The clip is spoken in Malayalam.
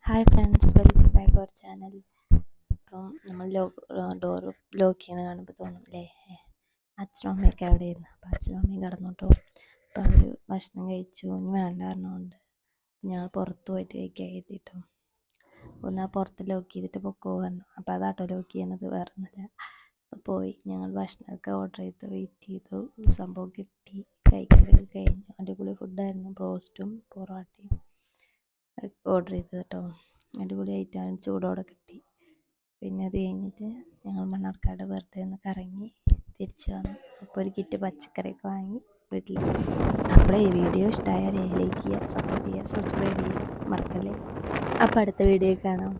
Hi friends, welcome back our channel. ഇപ്പം നമ്മൾ ഡോർ ബ്ലോക്ക് ചെയ്യണ കാണുമ്പോൾ തോന്നുന്നില്ലേ, അച്ഛനും അമ്മയൊക്കെ അവിടെ ഇരുന്നു. അപ്പോൾ അച്ഛനും അമ്മയും കടന്നോട്ടോ. അപ്പോൾ അവർ ഭക്ഷണം കഴിച്ചു. ഇനി വേണ്ട പറഞ്ഞുകൊണ്ട് ഞങ്ങൾ പുറത്ത് പോയിട്ട് കഴിക്കാൻ എഴുതിയിട്ടോ. ഒന്ന് ആ പുറത്ത് ലോക്ക് ചെയ്തിട്ട് പൊക്കോ പറഞ്ഞു. അപ്പോൾ അതാട്ടോ ലോക്ക് ചെയ്യണത്, വേറെ ഒന്നുമില്ല. അപ്പോൾ പോയി ഞങ്ങൾ ഭക്ഷണമൊക്കെ ഓർഡർ ചെയ്ത് വെയിറ്റ് ചെയ്തു. സംഭവം കിട്ടി, കഴിക്കലൊക്കെ കഴിഞ്ഞു. അടിപൊളി ഫുഡായിരുന്നു. ബ്രോസ്റ്റും പൊറോട്ടയും ഓർഡർ ചെയ്ത് കേട്ടോ. അടിപൊളി ഐറ്റമാണ്, ചൂടോടെ കിട്ടി. പിന്നെ അത് കഴിഞ്ഞിട്ട് ഞങ്ങൾ മണ്ണാർക്കാട് വെറുതെ ഒന്ന് കറങ്ങി തിരിച്ചു വന്നു. അപ്പോൾ ഒരു കിറ്റ് പച്ചക്കറിയൊക്കെ വാങ്ങി വീട്ടിൽ. അപ്പോൾ ഈ വീഡിയോ ഇഷ്ടമായാൽ ലൈക്ക് ചെയ്യുക, സപ്പോർട്ട് ചെയ്യുക, സബ്സ്ക്രൈബ് ചെയ്യുക മറക്കല്ലേ. അപ്പോൾ അടുത്ത വീഡിയോ കാണാം.